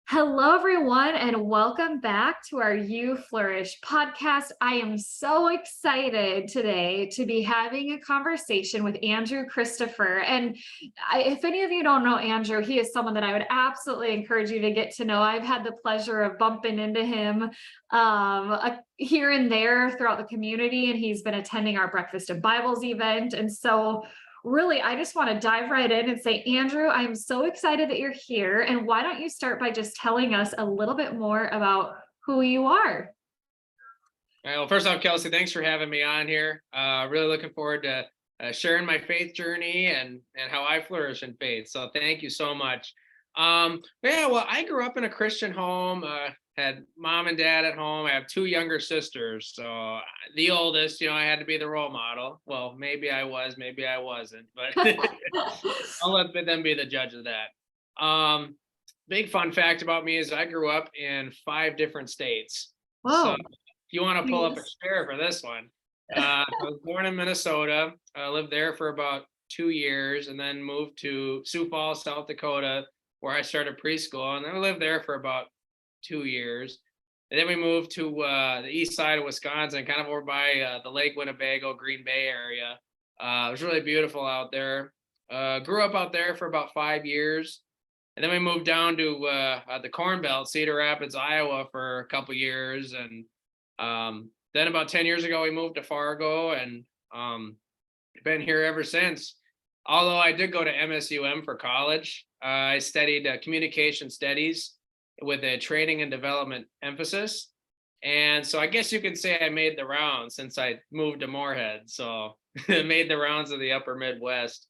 Hello, everyone, and welcome back to our You Flourish podcast. I am so excited today to be having a conversation with Andrew Christopher. And if any of you don't know Andrew, he is someone that I would absolutely encourage you to get to know. I've had the pleasure of bumping into him here and there throughout the community, and he's been attending our Breakfast of Bibles event. And so really, I just want to dive right in and say, Andrew, I'm so excited that you're here. And why don't you start by just telling us a little bit more about who you are? Well, first off, Kelsey, thanks for having me on here. Really looking forward to sharing my faith journey and how I flourish in faith. So thank you so much. Well, I grew up in a Christian home. Had mom and dad at home. I have two younger sisters. So the oldest, I had to be the role model. Well, maybe I was, maybe I wasn't, but I'll let them be the judge of that. Big fun fact about me is I grew up in 5 different states. So Whoa, if you want to pull up a please. share for this one, I was born in Minnesota. I lived there for about 2 years and then moved to Sioux Falls, South Dakota, where I started preschool. And then I lived there for about 2 years. And then we moved to the east side of Wisconsin, kind of over by the Lake Winnebago, Green Bay area. It was really beautiful out there. Grew up out there for about 5 years. And then we moved down to the Corn Belt, Cedar Rapids, Iowa, for a couple years. And then about 10 years ago, we moved to Fargo and been here ever since. Although I did go to MSUM for college, I studied communication studies with a training and development emphasis. And so I guess you could say I made the rounds since I moved to Moorhead. So made the rounds of the upper Midwest.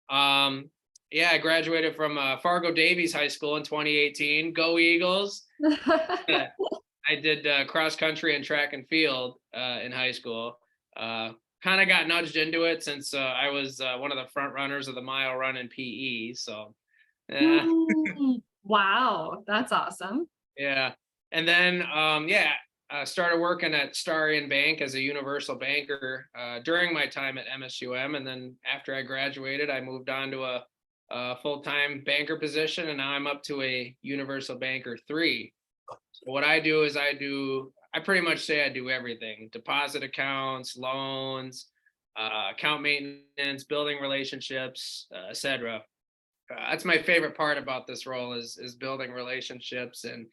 Yeah, I graduated from Fargo Davies High School in 2018. Go Eagles. I did cross country and track and field in high school. Kind of got nudged into it since I was one of the front runners of the mile run in PE. So, Wow, that's awesome. yeah. And then, started working at Starion Bank as a universal banker during my time at MSUM. And then after I graduated, I moved on to a full-time banker position, and now I'm up to a universal banker 3. So what I do is I pretty much say I do everything: deposit accounts, loans, account maintenance, building relationships, etc. That's my favorite part about this role is building relationships. And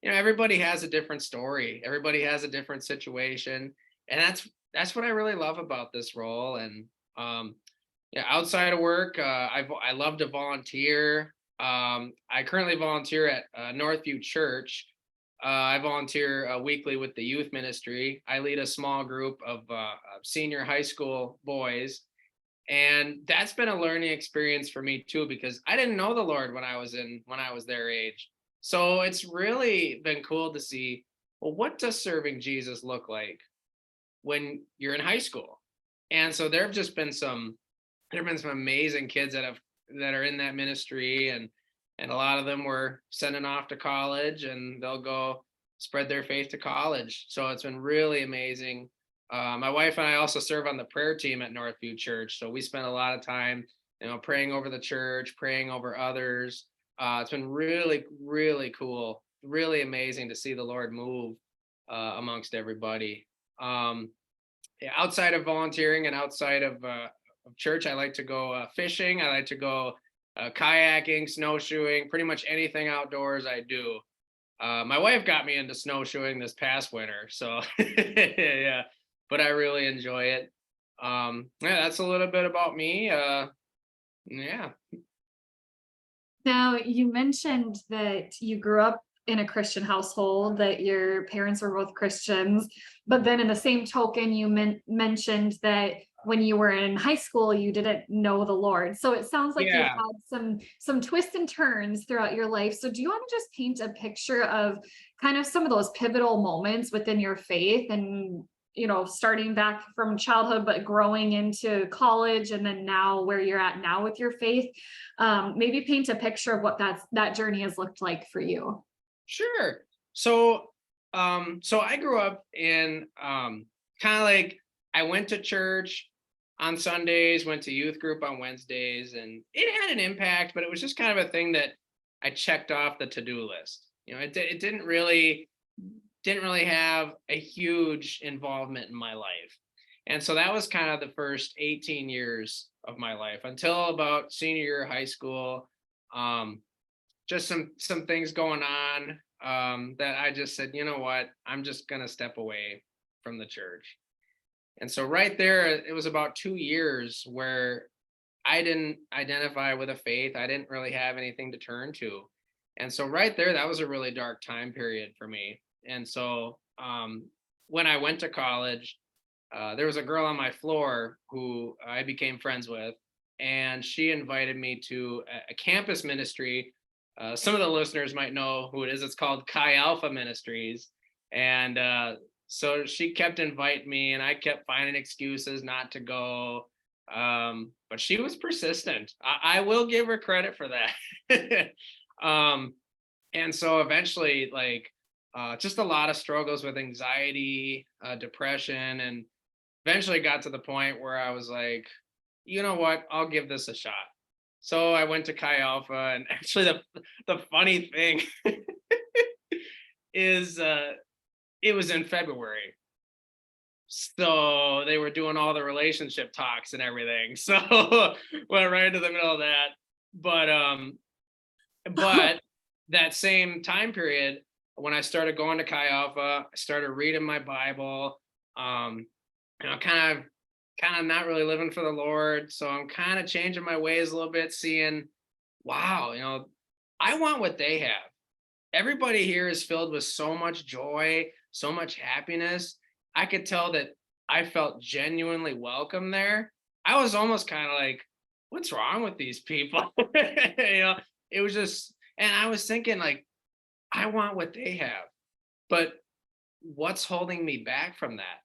everybody has a different story, everybody has a different situation, and that's what I really love about this role. And yeah, outside of work, I love to volunteer. I currently volunteer at Northview Church. I volunteer weekly with the youth ministry. I lead a small group of senior high school boys, and that's been a learning experience for me too, because I didn't know the Lord when I was their age. So it's really been cool to see, well, what does serving Jesus look like when you're in high school? And so there have been some amazing kids that are in that ministry, and a lot of them were sending off to college, and they'll go spread their faith to college. So it's been really amazing. My wife and I also serve on the prayer team at Northview Church, so we spend a lot of time, praying over the church, praying over others. It's been really, really cool, really amazing to see the Lord move amongst everybody. Yeah, outside of volunteering and outside of church, I like to go fishing. I like to go kayaking, snowshoeing, pretty much anything outdoors I do. My wife got me into snowshoeing this past winter, so yeah, but I really enjoy it. Yeah, that's a little bit about me. Yeah. Now, you mentioned that you grew up in a Christian household, that your parents were both Christians, but then in the same token, you mentioned that when you were in high school, you didn't know the Lord. So it sounds like you've Yeah. had some twists and turns throughout your life. So do you want to just paint a picture of kind of some of those pivotal moments within your faith and starting back from childhood, but growing into college, and then now where you're at now with your faith? Maybe paint a picture of what that journey has looked like for you. Sure. So, so I grew up in kind of like, I went to church on Sundays, went to youth group on Wednesdays, and it had an impact, but it was just kind of a thing that I checked off the to-do list. It didn't really have a huge involvement in my life. And so that was kind of the first 18 years of my life until about senior year of high school. Um, just some things going on, that I just said, you know what, I'm just gonna step away from the church. And so right there, it was about 2 years where I didn't identify with a faith. I didn't really have anything to turn to. And so right there, that was a really dark time period for me. And so when I went to college, there was a girl on my floor who I became friends with, and she invited me to a campus ministry. Some of the listeners might know who it is. It's called Chi Alpha Ministries. And so she kept inviting me, and I kept finding excuses not to go. But she was persistent. I will give her credit for that. um, and so eventually, like, just a lot of struggles with anxiety, depression, and eventually got to the point where I was like, you know what, I'll give this a shot. So I went to Chi Alpha, and actually, the funny thing is, it was in February. So they were doing all the relationship talks and everything. So went right into the middle of that. But that same time period, when I started going to Chi Alpha, I started reading my Bible. Um, kind of not really living for the Lord. So I'm kind of changing my ways a little bit, seeing, wow, I want what they have. Everybody here is filled with so much joy, so much happiness. I could tell that I felt genuinely welcome there. I was almost kind of like, what's wrong with these people? It was just, and I was thinking, like, I want what they have, but what's holding me back from that?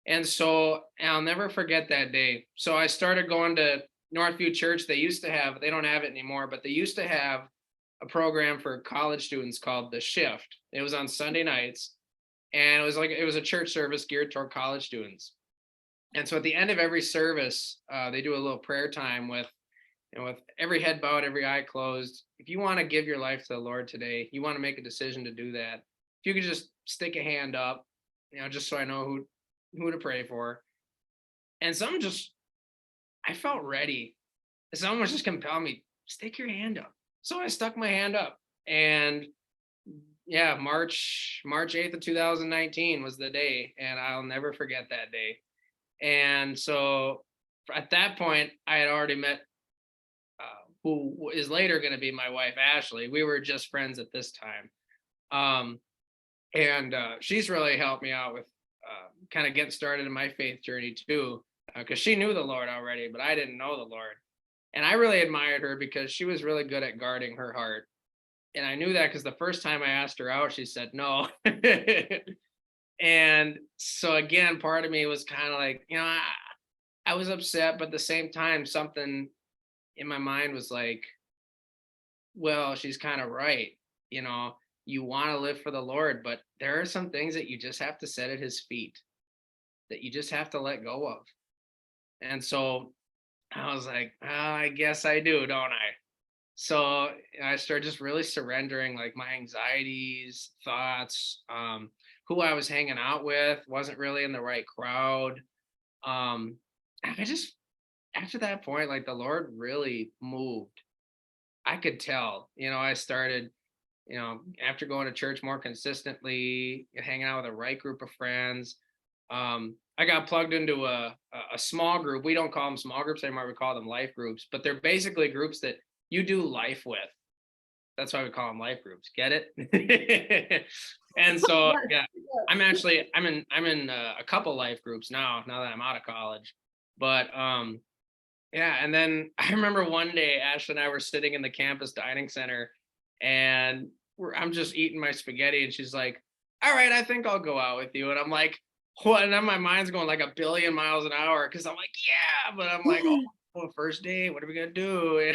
And so I'll never forget that day. So I started going to Northview Church. They don't have it anymore, but they used to have a program for college students called The Shift. It was on Sunday nights, and it was a church service geared toward college students. And so at the end of every service, they do a little prayer time with every head bowed, every eye closed. If you want to give your life to the Lord today, you want to make a decision to do that, if you could just stick a hand up, just so I know who to pray for. And I felt ready. Someone was just compelling me, stick your hand up. So I stuck my hand up, and yeah, March 8th of 2019 was the day, and I'll never forget that day. And so at that point, I had already met who is later going to be my wife, Ashley. We were just friends at this time. And she's really helped me out with kind of getting started in my faith journey too, because she knew the Lord already, but I didn't know the Lord. And I really admired her because she was really good at guarding her heart. And I knew that because the first time I asked her out, she said no. And so again, part of me was kind of like, I was upset, but at the same time, something in my mind was like, well, she's kind of right. You want to live for the Lord, but there are some things that you just have to set at his feet, that you just have to let go of. And so I was like, oh, I guess I do, don't I? So I started just really surrendering, like, my anxieties, thoughts, who I was hanging out with wasn't really in the right crowd. I just, after that point, like, the Lord really moved. I could tell, I started, after going to church more consistently, hanging out with the right group of friends. I got plugged into a small group. We don't call them small groups anymore. We call them life groups, but they're basically groups that you do life with. That's why we call them life groups. Get it? And so, yeah, I'm in a couple life groups now that I'm out of college. But yeah, and then I remember one day Ashley and I were sitting in the campus dining center, and I'm just eating my spaghetti, and she's like, all right, I think I'll go out with you. And I'm like, what? And then my mind's going like a billion miles an hour, because I'm like, yeah, but I'm like, oh, first date, what are we gonna do?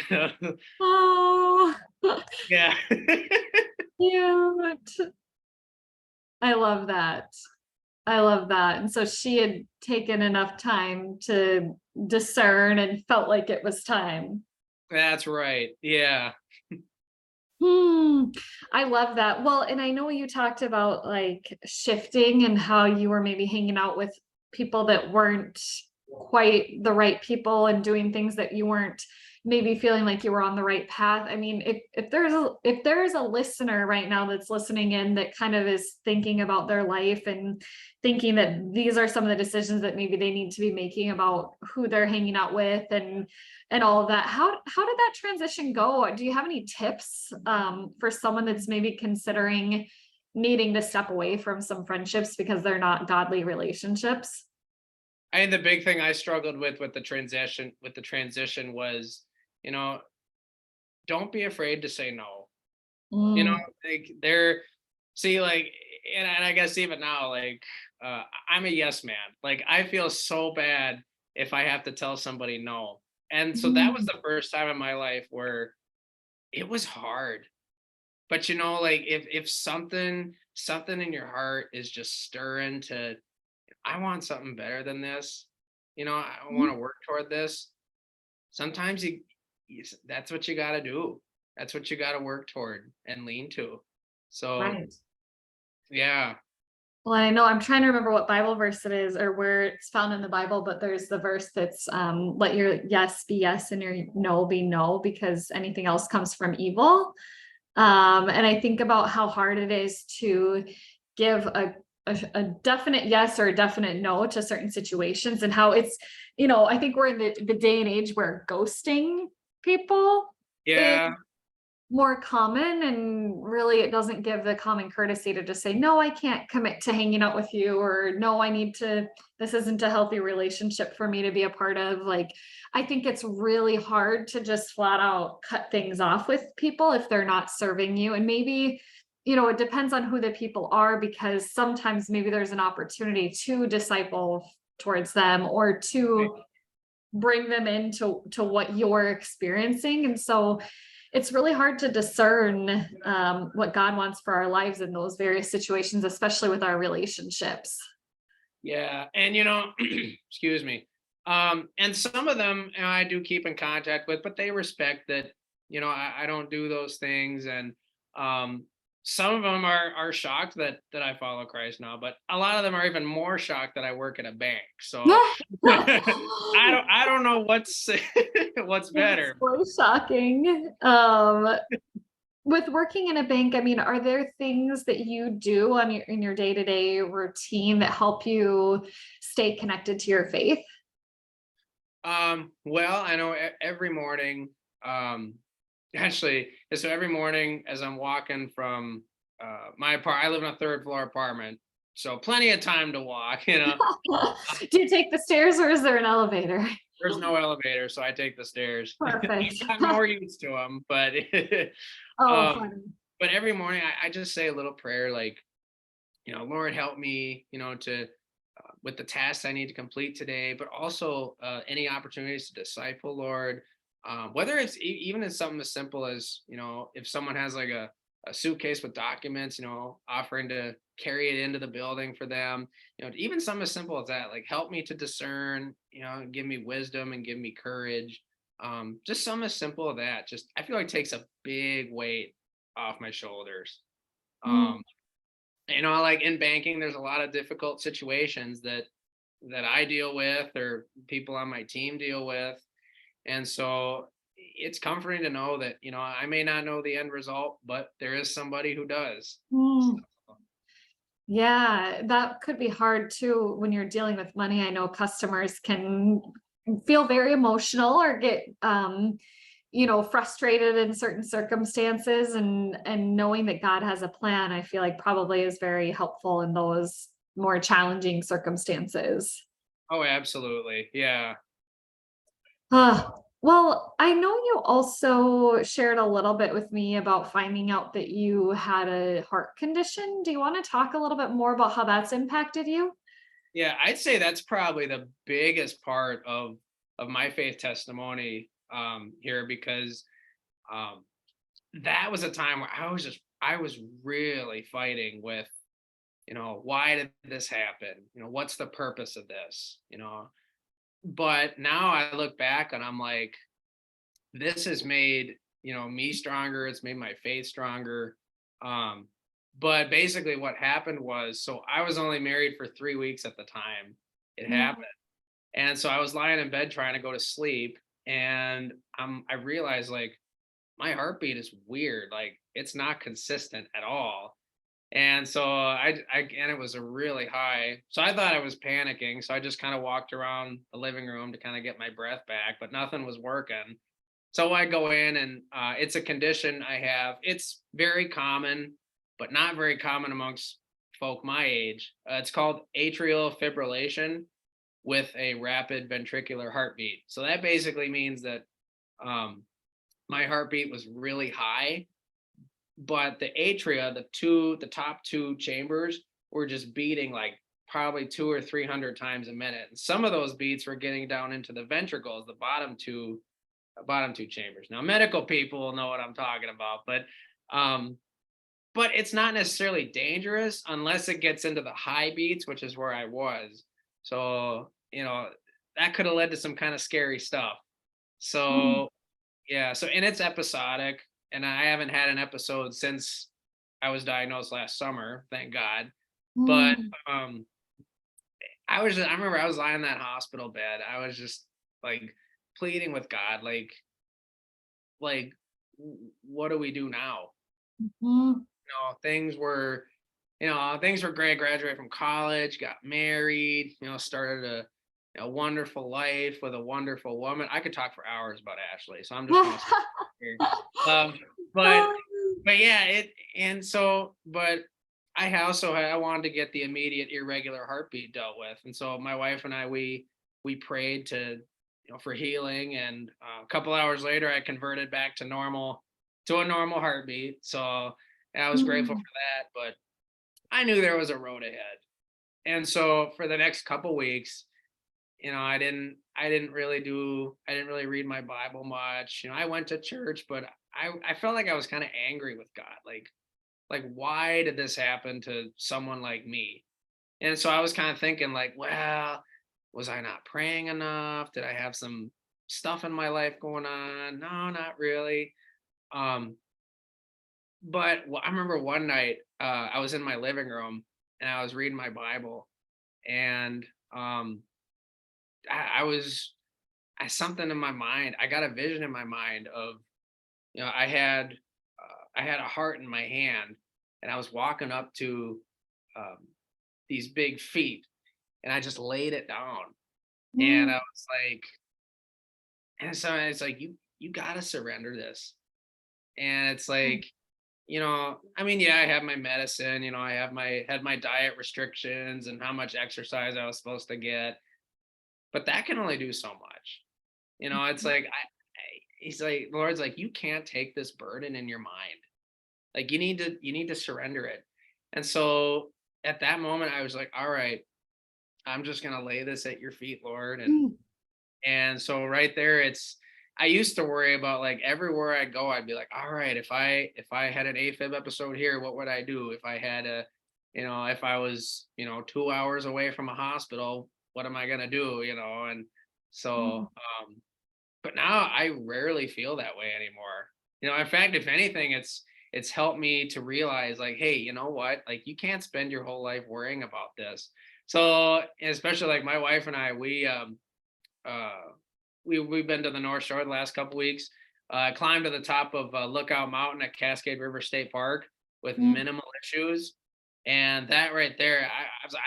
Oh, Yeah. cute. I love that. I love that. And so she had taken enough time to discern and felt like it was time. That's right. Yeah. I love that. Well, and I know you talked about like shifting and how you were maybe hanging out with people that weren't quite the right people and doing things that you weren't maybe feeling like you were on the right path. I mean, if there's a listener right now that's listening in that kind of is thinking about their life and thinking that these are some of the decisions that maybe they need to be making about who they're hanging out with and all of that. How did that transition go? Do you have any tips for someone that's maybe considering needing to step away from some friendships because they're not godly relationships? I think the big thing I struggled with the transition was, you know, don't be afraid to say no. You know, Mm, like there, see, like, and I guess even now, like, I'm a yes man. Like, I feel so bad if I have to tell somebody no. And so that was mm, the first time in my life where it was hard. But like if something in your heart is just stirring to, I want something better than this. I mm, want to work toward this. Sometimes that's what you got to do. That's what you got to work toward and lean to. So, right. yeah. Well, I know I'm trying to remember what Bible verse it is or where it's found in the Bible, but there's the verse that's let your yes be yes and your no be no, because anything else comes from evil. And I think about how hard it is to give a definite yes or a definite no to certain situations, and how it's, I think we're in the day and age where ghosting people is Yeah. more common, and really it doesn't give the common courtesy to just say no, I can't commit to hanging out with you, or no, this isn't a healthy relationship for me to be a part of. Like, I think it's really hard to just flat out cut things off with people if they're not serving you. And maybe, it depends on who the people are, because sometimes maybe there's an opportunity to disciple towards them or to bring them into what you're experiencing. And so it's really hard to discern what God wants for our lives in those various situations, especially with our relationships. Yeah. And excuse me. And some of them, I do keep in contact with, but they respect that, I don't do those things. And um some of them are shocked that I follow Christ now, but a lot of them are even more shocked that I work at a bank. So I don't know what's what's It's better. so shocking. With working in a bank, I mean, are there things that you do in your day-to-day routine that help you stay connected to your faith? Well, I know every morning, actually, so every morning as I'm walking from my I live in a third floor apartment, so plenty of time to walk. Do you take the stairs or is there an elevator? There's no elevator, so I take the stairs. Perfect. I've gotten more used to them, but Oh, um, funny. but every morning I just say a little prayer, like, Lord, help me, to with the tasks I need to complete today, but also any opportunities to disciple, Lord. Whether it's even as something as simple as, if someone has like a suitcase with documents, offering to carry it into the building for them, even something as simple as that, like help me to discern, give me wisdom and give me courage. Just something as simple as that. Just I feel like takes a big weight off my shoulders. Mm. Um, like in banking, there's a lot of difficult situations that I deal with or people on my team deal with. And so it's comforting to know that, I may not know the end result, but there is somebody who does. Mm. So, Yeah, that could be hard too when you're dealing with money. I know customers can feel very emotional or get frustrated in certain circumstances, and knowing that God has a plan, I feel like probably is very helpful in those more challenging circumstances. oh, absolutely. Yeah. Well, I know you also shared a little bit with me about finding out that you had a heart condition. Do you want to talk a little bit more about how that's impacted you? Yeah. I'd say that's probably the biggest part of my faith testimony here because um that was a time where I was really fighting with, why did this happen? What's the purpose of this? But now I look back and I'm like, this has made me stronger. It's made my faith stronger. Um, but basically what happened was, so I was only married for 3 weeks at the time it Mm, happened. And so I was lying in bed trying to go to sleep. And I realized like my heartbeat is weird. Like it's not consistent at all. And so and it was a really high. So I thought I was panicking. So I just kind of walked around the living room to kind of get my breath back, but nothing was working. So I go in and it's a condition I have. It's very common, but not very common amongst folk my age. It's called atrial fibrillation with a rapid ventricular heartbeat. So that basically means that um, my heartbeat was really high, but the atria, the top two chambers, were just beating like probably 200 or 300 times a minute. And some of those beats were getting down into the ventricles, the bottom two chambers. Now, medical people will know what I'm talking about, um, but it's not necessarily dangerous unless it gets into the high beats, which is where I was. So, that could have led to some kind of scary stuff. mm, So, yeah, so and it's episodic, and I haven't had an episode since I was diagnosed last summer, thank God. But mm. I remember I was lying in that hospital bed. I was just like pleading with God, what do we do now? Mhm. Things were great. Graduated from college, got married, started a wonderful life with a wonderful woman. I could talk for hours about Ashley, so I'm just gonna stop here. Um, but but yeah, I wanted to get the immediate irregular heartbeat dealt with, and so my wife and I we prayed for healing, and a couple hours later I converted back to a normal heartbeat. So I was grateful Mm, for that, but I knew there was a road ahead. And so for the next couple weeks, I didn't really read my Bible much. I went to church, but I felt like I was kind of angry with God. Like why did this happen to someone like me? And so I was kind of thinking like, well, was I not praying enough? Did I have some stuff in my life going on? No, not really. Um, but I remember one night I was in my living room and I was reading my Bible, and um, I was something in my mind. I got a vision in my mind of I had a heart in my hand, and I was walking up to um, these big feet, and I just laid it down, and I mm, was like, and so it's like you gotta surrender this, and it's mm, like, I mean, yeah, I have my medicine, I had my diet restrictions and how much exercise I was supposed to get, but that can only do so much. It's like he's like, the Lord's like, you can't take this burden in your mind. Like you need to surrender it. And so at that moment I was like, all right, I'm just gonna lay this at your feet, Lord. And mm, and so right there, I used to worry about like everywhere I go, I'd be like, all right, if I had an AFib episode here, what would I do? If I had if I was, 2 hours away from a hospital, what am I gonna do? And mm, so but now I rarely feel that way anymore. In fact, if anything, it's helped me to realize like, hey, you know what? Like you can't spend your whole life worrying about this. So especially like my wife and I, uh we've been to the North Shore the last couple weeks. Climbed to the top of Lookout Mountain at Cascade River State Park with mm, minimal issues. And that right there,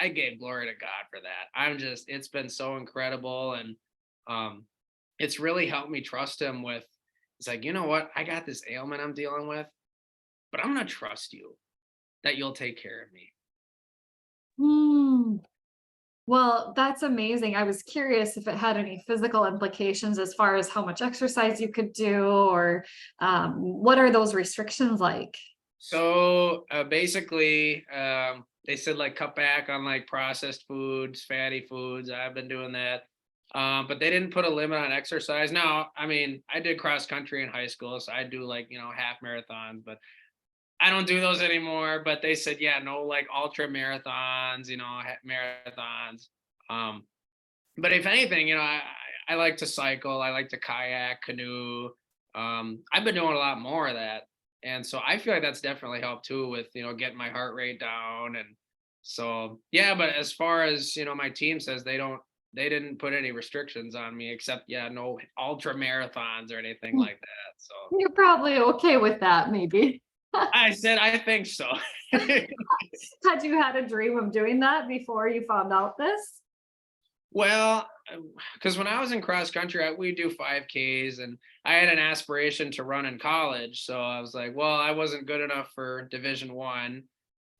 I gave glory to God for that. It's been so incredible. And um, it's really helped me trust him with, it's like, you know what? I got this ailment I'm dealing with, but I'm going to trust you that you'll take care of me. mm. Well, that's amazing. I was curious if it had any physical implications as far as how much exercise you could do, or what are those restrictions like? So basically, they said like cut back on like processed foods, fatty foods. I've been doing that. But they didn't put a limit on exercise. Now, I mean, I did cross country in high school, so I do like, half marathons, but I don't do those anymore. But they said, yeah, no, like ultra marathons, marathons. Um, but if anything, I like to cycle, I like to kayak, canoe. I've been doing a lot more of that. And so I feel like that's definitely helped too with, getting my heart rate down. And so, yeah, but as far as, my team says, they didn't put any restrictions on me except, yeah, no ultra marathons or anything Mm, like that. So you're probably okay with that, maybe. I said, I think so. Had you had a dream of doing that before you found out this? Well, because when I was in cross country, we do 5Ks, and I had an aspiration to run in college. So I was like, well, I wasn't good enough for Division 1.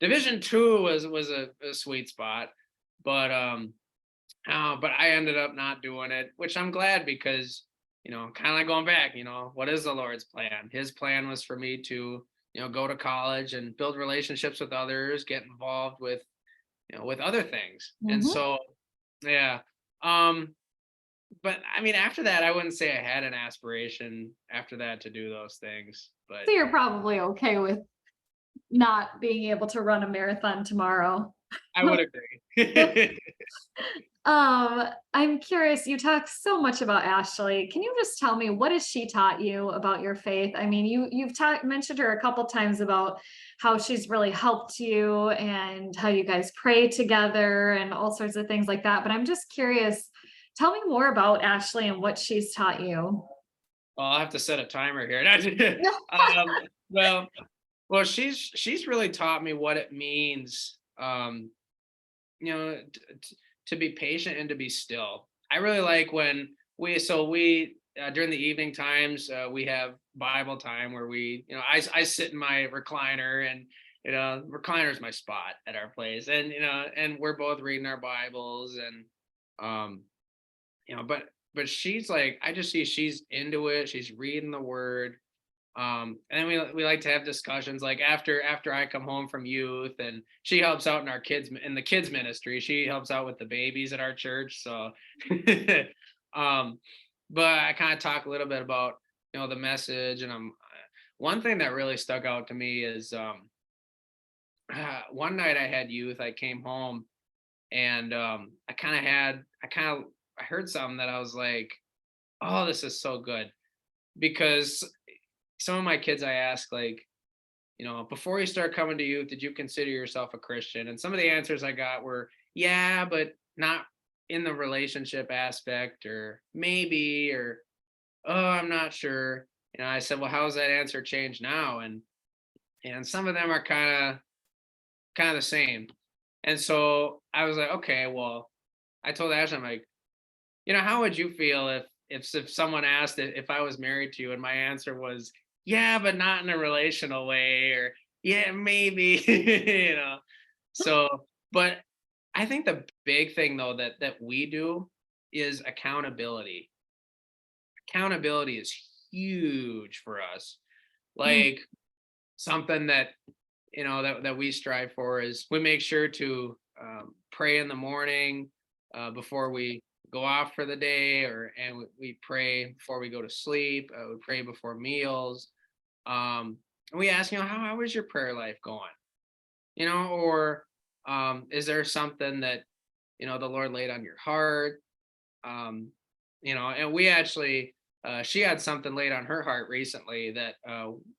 Division 2 was a sweet spot, but but I ended up not doing it, which I'm glad because kind of like going back, what is the Lord's plan? His plan was for me to go to college and build relationships with others, get involved with with other things, and Mhm. so yeah. Um, but I mean, after that, I wouldn't say I had an aspiration after that to do those things, but So you're probably okay with not being able to run a marathon tomorrow. I would agree. I'm curious, you talk so much about Ashley. Can you just tell me what has she taught you about your faith? I mean, you've mentioned her a couple times about how she's really helped you and how you guys pray together and all sorts of things like that. But I'm just curious, tell me more about Ashley and what she's taught you. Well, I'll have to set a timer here. Well, she's really taught me what it means, to be patient and to be still. I really like when we during the evening times we have Bible time where I sit in my recliner, and recliner is my spot at our place, and and we're both reading our Bibles, and um but she's like, I just see she's into it. She's reading the Word. And then we like to have discussions like after I come home from youth, and she helps out in the kids ministry. She helps out with the babies at our church. So um but I kind of talk a little bit about the message, and one thing that really stuck out to me is one night I had youth. I came home, and I heard something that I was like, oh, this is so good, because some of my kids, I ask, like, before you start coming to youth, did you consider yourself a Christian? And some of the answers I got were, yeah, but not in the relationship aspect, or maybe, or, oh, I'm not sure. I said, well, how's that answer changed now? And some of them are kind of the same. And so I was like, okay, well, I told Ashley, I'm like, how would you feel if someone asked if I was married to you, and my answer was, yeah, but not in a relational way, or yeah, maybe, So, but I think the big thing though that we do is accountability. Accountability is huge for us. Mm. Like, something that that we strive for is we make sure to pray in the morning before we go off for the day, and we pray before we go to sleep. We pray before meals, and we ask, how is your prayer life going? Or is there something that the Lord laid on your heart? um and we actually, she had something laid on her heart recently that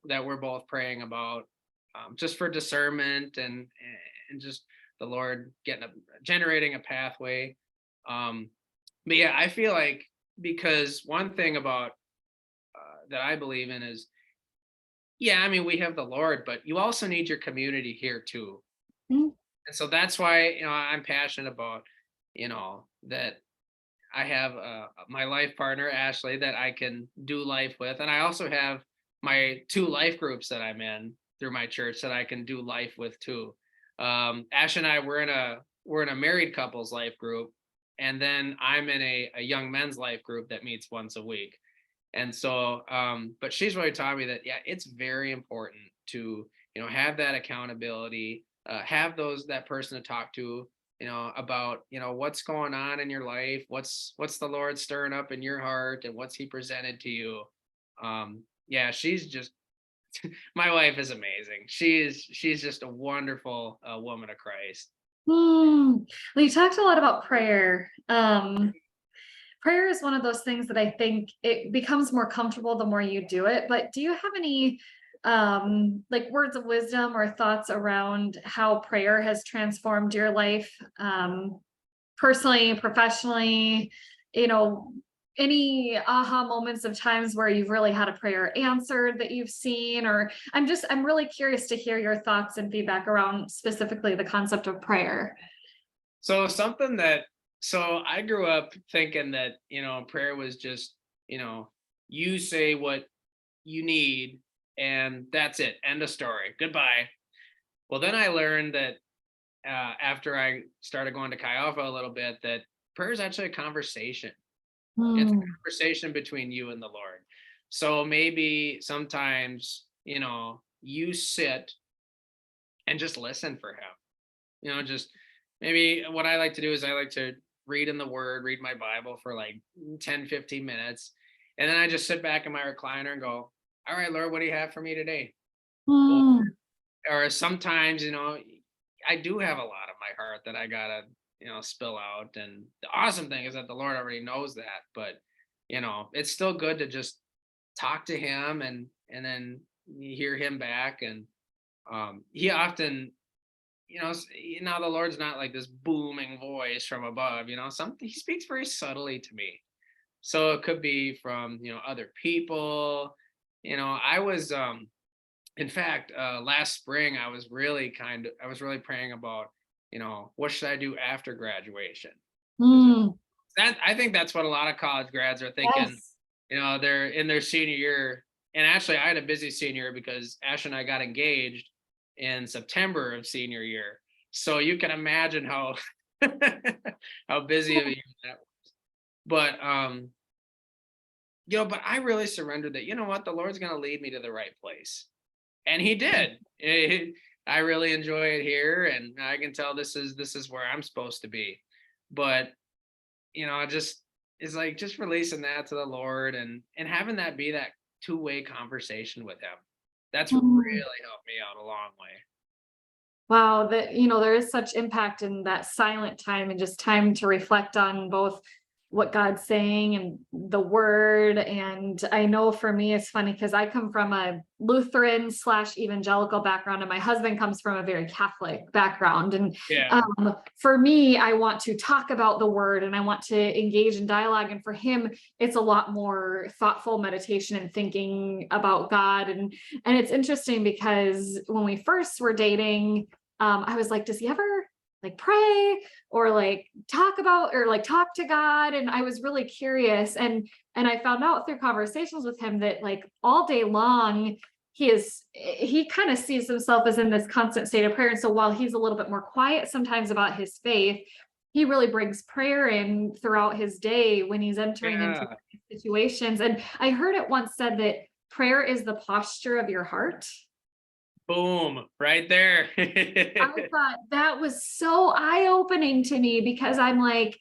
we're both praying about, just for discernment, and just the Lord generating a pathway. um but yeah, I feel like, because one thing about that I believe in is, yeah, I mean, we have the Lord, but you also need your community here too. Mm. And so that's why I'm passionate about that I have my life partner, Ashley, that I can do life with. And I also have my two life groups that I'm in through my church that I can do life with too. Ash and I, we're in a married couples life group. And then I'm in a young men's life group that meets once a week. And so, but she's really taught me that, yeah, it's very important to, have that accountability, have that person to talk to, about, what's going on in your life, what's the Lord stirring up in your heart, and what's He presented to you. Yeah, she's just my wife is amazing. She's just a wonderful woman of Christ. Hmm. Well, you talked a lot about prayer. prayer is one of those things that I think it becomes more comfortable the more you do it. But do you have any like words of wisdom or thoughts around how prayer has transformed your life, personally, professionally, you know, any aha moments of times where you've really had a prayer answered that you've seen? Or I'm really curious to hear your thoughts and feedback around specifically the concept of prayer. So something that so I grew up thinking that, prayer was just, you say what you need and that's it. End of story. Goodbye. Well, then I learned that after I started going to Chi Alpha a little bit, that prayer is actually a conversation. It's a Hmm. conversation between you and the Lord. So maybe sometimes, you sit and just listen for him. Just maybe what I like to do is I like to read in the word, read my Bible for like 10, 15 minutes. And then I just sit back in my recliner and go, all right, Lord, what do you have for me today? Or, Hmm. or sometimes, I do have a lot of my heart that I gotta, spill out. And the awesome thing is that the Lord already knows that, but it's still good to just talk to him and then you hear him back. And he often now the Lord's not like this booming voice from above, something he speaks very subtly to me. So it could be from, other people. I was in fact, last spring I was really praying about, what should I do after graduation? 'Cause Hmm. that I think that's what a lot of college grads are thinking, Yes. they're in their senior year. And actually I had a busy senior year because Ash and I got engaged in September of senior year. So you can imagine how how busy of a year that was. But but I really surrendered that, the Lord's gonna lead me to the right place. And he did. I really enjoy it here and I can tell this is where I'm supposed to be. But just is like just releasing that to the Lord and having that be that two-way conversation with him. That's Hmm. really helped me out a long way. Wow, that there is such impact in that silent time and just time to reflect on both what God's saying and the word. And I know for me, it's funny because I come from a Lutheran slash evangelical background, and my husband comes from a very Catholic background. And Yeah. for me, I want to talk about the word and I want to engage in dialogue. And for him, it's a lot more thoughtful meditation and thinking about God. And it's interesting because when we first were dating, I was like, does he ever like pray or like talk about or like talk to God? And I was really curious. And I found out through conversations with him that like all day long, he kind of sees himself as in this constant state of prayer. And so while he's a little bit more quiet sometimes about his faith, he really brings prayer in throughout his day when he's entering into Yeah. situations. And I heard it once said that prayer is the posture of your heart. Boom. Right there. I thought that was so eye-opening to me because I'm like,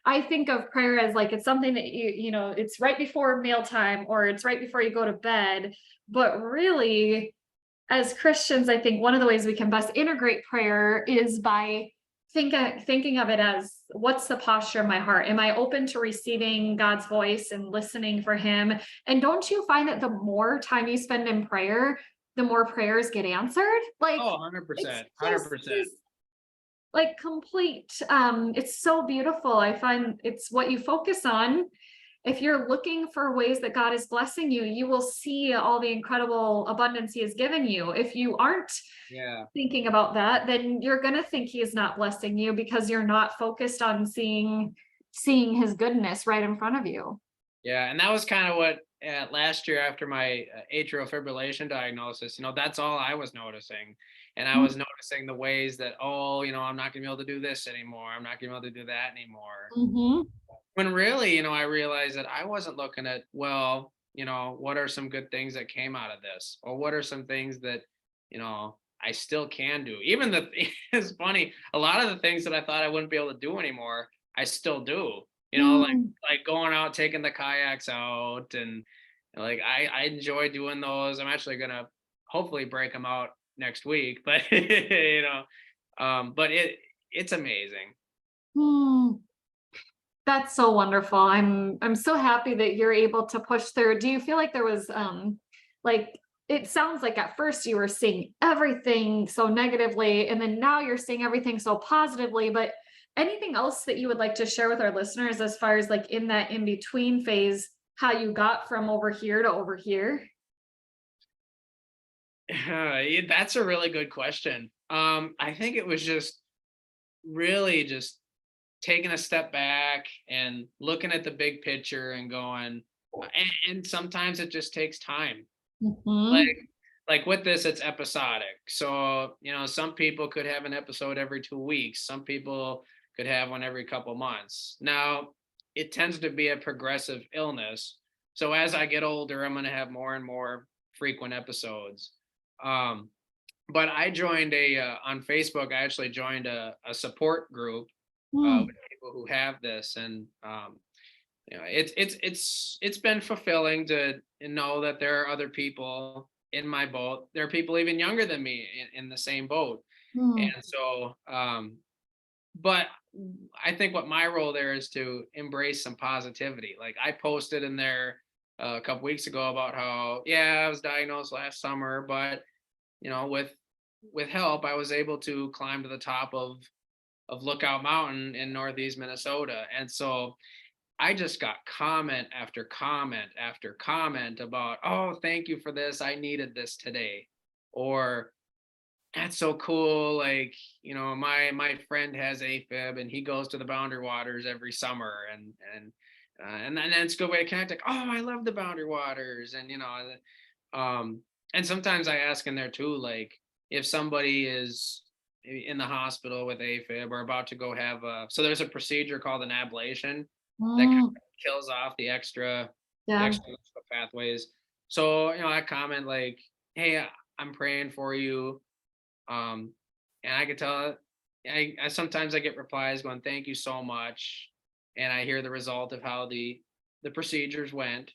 I think of prayer as like it's something that it's right before mealtime or it's right before you go to bed. But really, as Christians, I think one of the ways we can best integrate prayer is by thinking of it as what's the posture of my heart? Am I open to receiving God's voice and listening for him? And don't you find that the more time you spend in prayer, the more prayers get answered? Like Oh, it's 100%. just 100%. this like complete it's so beautiful. I find it's what you focus on. If you're looking for ways that God is blessing you, you will see all the incredible abundance he has given you. If you aren't Yeah. thinking about that, then you're going to think he is not blessing you because you're not focused on seeing his goodness right in front of you. Yeah, and that was kind of what last year after my atrial fibrillation diagnosis, that's all I was noticing. And I was noticing the ways that, oh, I'm not going to be able to do this anymore. I'm not going to be able to do that anymore. Mm-hmm. When really, I realized that I wasn't looking at, well, what are some good things that came out of this? Or what are some things that, I still can do? Even it's funny, a lot of the things that I thought I wouldn't be able to do anymore, I still do. Mm. Like going out, taking the kayaks out, and like I enjoy doing those. I'm actually gonna hopefully break them out next week, but but it's amazing. Mm. That's so wonderful. I'm so happy that you're able to push through. Do you feel like there was like it sounds like at first you were seeing everything so negatively and then now you're seeing everything so positively, but anything else that you would like to share with our listeners as far as like in that in between phase, how you got from over here to over here? Yeah, that's a really good question. I think it was just really just taking a step back and looking at the big picture and going, and sometimes it just takes time. Mhm. Like with this, it's episodic. So, some people could have an episode every 2 weeks. Some people could have one every couple months. Now, it tends to be a progressive illness. So as I get older, I'm going to have more and more frequent episodes. Um, but I joined on Facebook. I actually joined a support group Mm. with people who have this, and it's been fulfilling to know that there are other people in my boat. There are people even younger than me in the same boat, Mm. and so but I think what my role there is to embrace some positivity. Like I posted in there a couple weeks ago about how, yeah, I was diagnosed last summer, but with help, I was able to climb to the top of Lookout Mountain in Northeast Minnesota. And so I just got comment after comment after comment about, oh, thank you for this. I needed this today. Or that's so cool. Like, my friend has AFib and he goes to the Boundary Waters every summer, and then it's a good way to connect. Like, oh, I love the Boundary Waters. Um and sometimes I ask in there too, like if somebody is in the hospital with AFib or about to go have so there's a procedure called an ablation that kind Mm. of kills off the Yeah. extra pathways. So, I comment like, hey, I'm praying for you. And I could tell I sometimes I get replies going, thank you so much. And I hear the result of how the procedures went.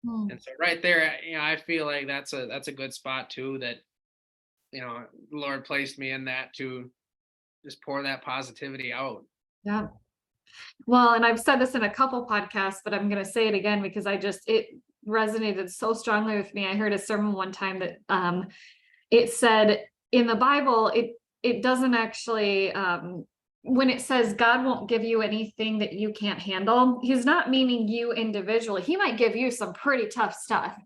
Mm. And so right there, I feel like that's a good spot too, that, the Lord placed me in that to just pour that positivity out. Yeah. Well, and I've said this in a couple podcasts, but I'm going to say it again because it resonated so strongly with me. I heard a sermon one time that it said in the Bible, it doesn't actually when it says God won't give you anything that you can't handle, he's not meaning you individually. He might give you some pretty tough stuff,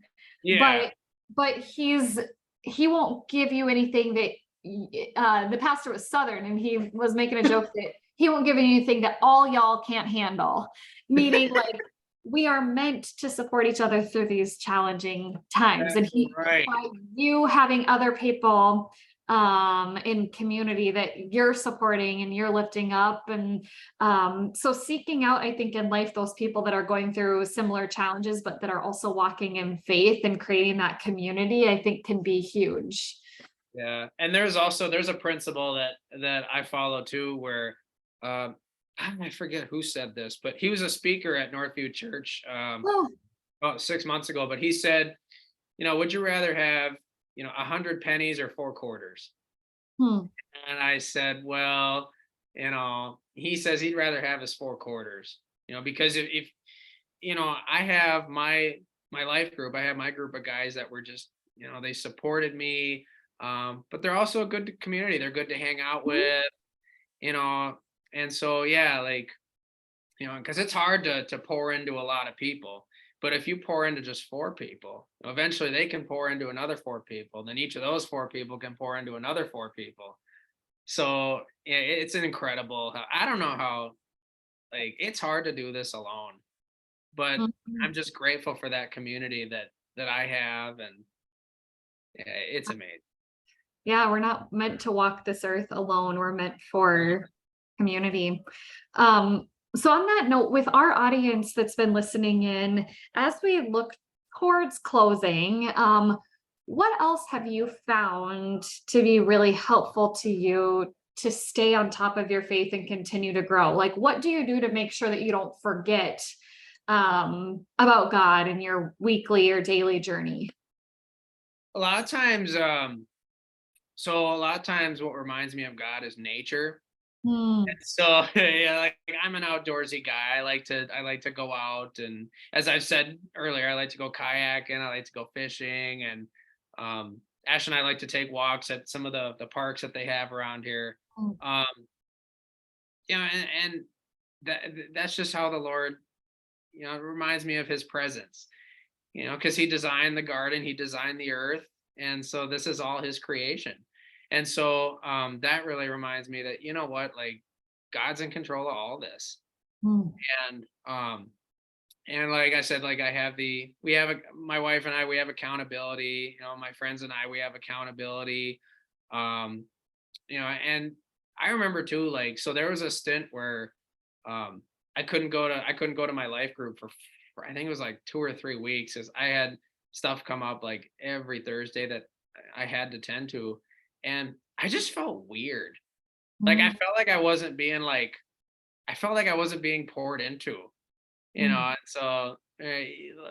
Yeah. but he won't give you anything that the pastor was Southern and he was making a joke that he won't give you anything that all y'all can't handle, meaning like we are meant to support each other through these challenging times. And That's he, right. by you having other people in community that you're supporting and you're lifting up, and so seeking out, I think, in life those people that are going through similar challenges but that are also walking in faith and creating that community, I think can be huge. Yeah. And there's a principle that I follow too, where I forget who said this, but he was a speaker at Northview Church Oh. about 6 months ago. But he said, would you rather have 100 pennies or 4 quarters? Hmm. And I said, well, he says he'd rather have his 4 quarters, because if I have my life group, I have my group of guys that were just, they supported me. But they're also a good community. They're good to hang out with, you know, and so, yeah, like, because it's hard to pour into a lot of people. But if you pour into just 4 people, eventually they can pour into another 4 people. Then each of those 4 people can pour into another 4 people. So it's an incredible. I don't know how, like, it's hard to do this alone, but Mhm. I'm just grateful for that community that I have, and yeah, it's amazing. Yeah, we're not meant to walk this earth alone. We're meant for community. Um, so on that note, with our audience that's been listening in, as we look towards closing, what else have you found to be really helpful to you to stay on top of your faith and continue to grow? Like, what do you do to make sure that you don't forget about God in your weekly or daily journey? A lot of times, so a lot of times what reminds me of God is nature. Mm, So yeah, like I'm an outdoorsy guy. I like to go out, and as I've said earlier, I like to go kayaking, I like to go fishing, and Ash and I like to take walks at some of the parks that they have around here. mm, Um, and that's just how the Lord, it reminds me of his presence, because he designed the garden, he designed the earth, and so this is all his creation. And so that really reminds me that, what, like, God's in control of all this. mm, And like I said, like, we have my wife and I, we have accountability, my friends and I, we have accountability. um and I remember too, like, so there was a stint where um I couldn't go to my life group for I think it was like 2 or 3 weeks, as I had stuff come up like every Thursday that I had to tend to. And I just felt weird. Like, I mm, felt like I wasn't being poured into, mm. and so,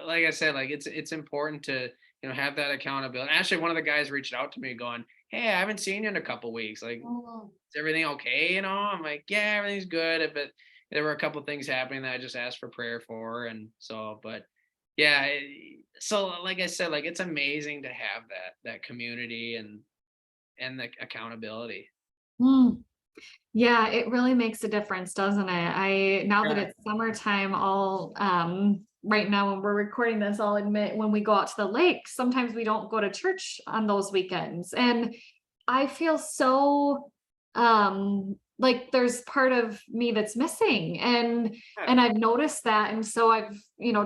like I said, like, it's important to, have that accountability. Actually, one of the guys reached out to me going, "Hey, I haven't seen you in a couple weeks. Like, Oh. is everything okay?" I'm like, "Yeah, everything's good." But there were a couple things happening that I just asked for prayer for, and so, but yeah, so like I said, like, it's amazing to have that community and the accountability. Mm. Yeah, it really makes a difference, doesn't it? Now that Yeah. it's summertime, right now when we're recording this, I'll admit when we go out to the lake, sometimes we don't go to church on those weekends. And I feel so like there's part of me that's missing. And I've noticed that. And so I've,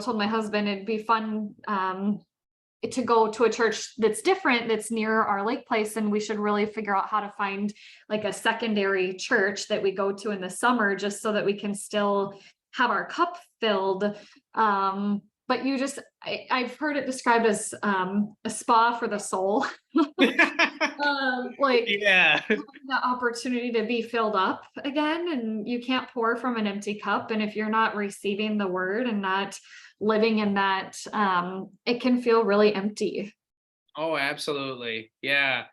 told my husband it'd be fun to go to a church that's different, that's near our lake place, and we should really figure out how to find like a secondary church that we go to in the summer, just so that we can still have our cup filled. But I've heard it described as a spa for the soul. Like Yeah. the opportunity to be filled up again, and you can't pour from an empty cup. And if you're not receiving the word and not living in that, it can feel really empty. Oh, absolutely. Yeah.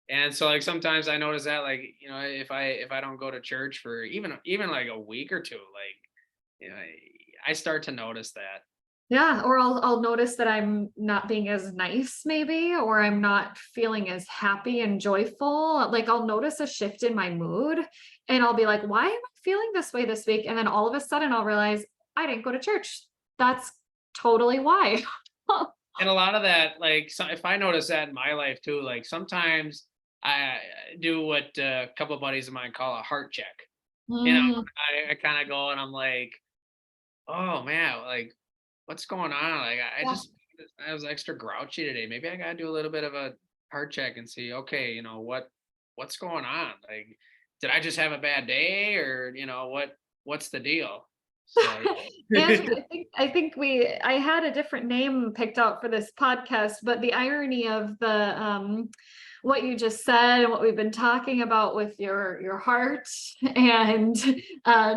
And so, like, sometimes I notice that, like, if I don't go to church for even like a week or two, like, I start to notice that. Yeah, or I'll notice that I'm not being as nice maybe, or I'm not feeling as happy and joyful. Like I'll notice a shift in my mood and I'll be like, why am I feeling this way this week? And then all of a sudden I'll realize I didn't go to church. That's totally why. And a lot of that, like, so if I notice that in my life too, like, sometimes I do what a couple of buddies of mine call a heart check. You know, Mm, I kind of go and I'm like, oh man, like, what's going on? Like, yeah. I was extra grouchy today. Maybe I gotta do a little bit of a heart check and see, okay, what's going on? Like, did I just have a bad day, or what's the deal? So And I think I had a different name picked out for this podcast, but the irony of the what you just said and what we've been talking about with your heart and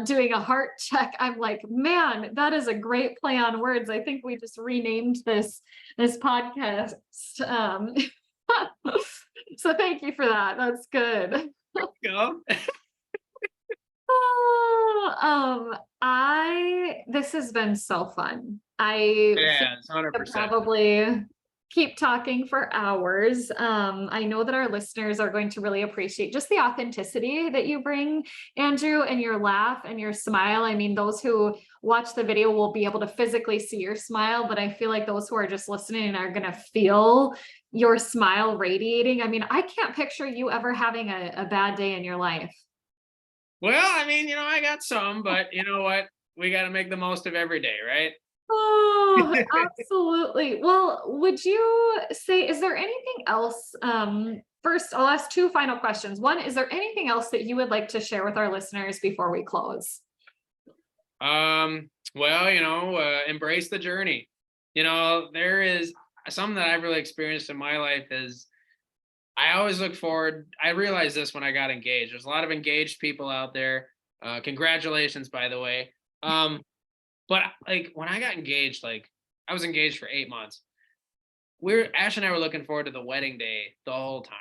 doing a heart check, I'm like, man, that is a great play on words. I think we just renamed this podcast. Um, so thank you for that. That's good. you know, Oh, I this has been so fun. I think yeah, it's we could 100%. probably keep talking for hours. I know that our listeners are going to really appreciate just the authenticity that you bring, Andrew, and your laugh and your smile. I mean, those who watch the video will be able to physically see your smile, but I feel like those who are just listening are going to feel your smile radiating. I mean, I can't picture you ever having a bad day in your life. Well, I mean, I got some, but you know what? We got to make the most of every day, right? Oh, absolutely. Well, would you say, is there anything else? First, I'll ask two final questions. One, is there anything else that you would like to share with our listeners before we close? Well, embrace the journey. There is something that I've really experienced in my life is I always look forward. I realized this when I got engaged. There's a lot of engaged people out there. Congratulations, by the way. But like, when I got engaged, like, I was engaged for 8 months. Ash and I were looking forward to the wedding day the whole time.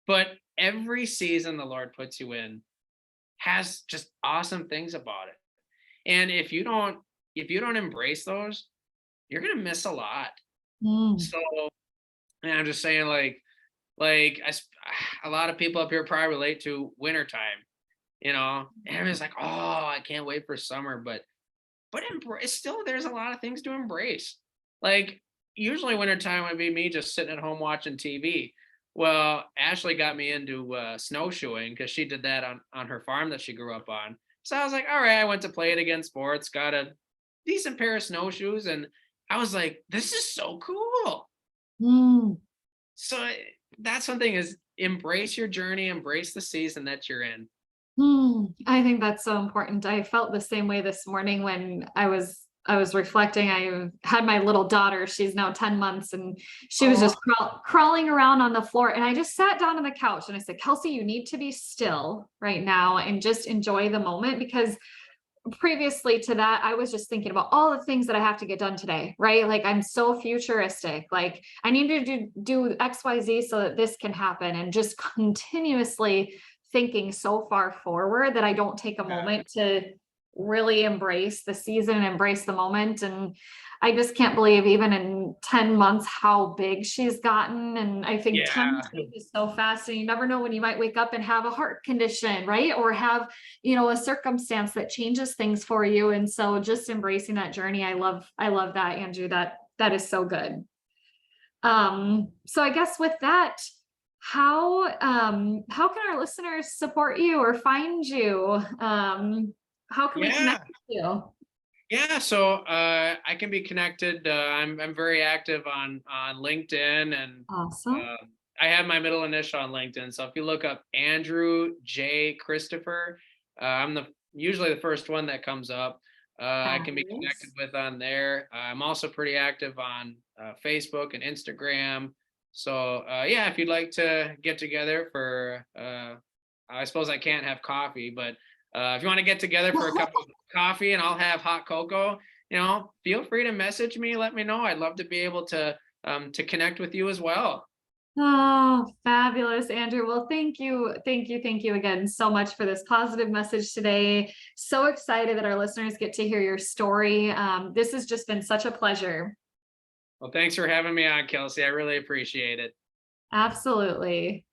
But every season the Lord puts you in, has just awesome things about it. And if you don't embrace those, you're gonna miss a lot. Mm. So, and I'm just saying, a lot of people up here probably relate to wintertime, and everyone's like, oh, I can't wait for summer, but embrace still there's a lot of things to embrace. Like usually wintertime would be me just sitting at home watching TV. Well, Ashley got me into snowshoeing because she did that on her farm that she grew up on. So I was like, all right, I went to play it again sports, got a decent pair of snowshoes, and I was like, this is so cool. Mm. So that's something is embrace your journey, embrace the season that you're in. I think that's so important. I felt the same way this morning when I was reflecting. I had my little daughter, she's now 10 months, and she was Oh, just crawling around on the floor. And I just sat down on the couch and I said, Kelsey, you need to be still right now and just enjoy the moment, because previously to that, I was just thinking about all the things that I have to get done today, right? Like I'm so futuristic. Like I need to do XYZ so that this can happen, and just continuously thinking so far forward that I don't take a yeah. moment to really embrace the season and embrace the moment. And I just can't believe even in 10 months how big she's gotten. And I think time Yeah. changes so fast, and you never know when you might wake up and have a heart condition, right? Or have, a circumstance that changes things for you. And so just embracing that journey, I love that, Andrew. That is so good. So I guess with that, how can our listeners support you or find you? How can we connect Yeah. with you? Yeah, so I can be connected. I'm very active on LinkedIn, and Awesome. uh, I have my middle initial on LinkedIn. So if you look up Andrew J. Christopher, I'm the usually the first one that comes up. I can be connected Fabulous. with on there. I'm also pretty active on Facebook and Instagram. So yeah, if you'd like to get together for, I suppose I can't have coffee, but if you want to get together for a cup of coffee and I'll have hot cocoa, feel free to message me. Let me know. I'd love to be able to connect with you as well. Oh, fabulous, Andrew. Well, thank you. Thank you. Thank you again so much for this positive message today. So excited that our listeners get to hear your story. This has just been such a pleasure. Well, thanks for having me on, Kelsey. I really appreciate it. Absolutely.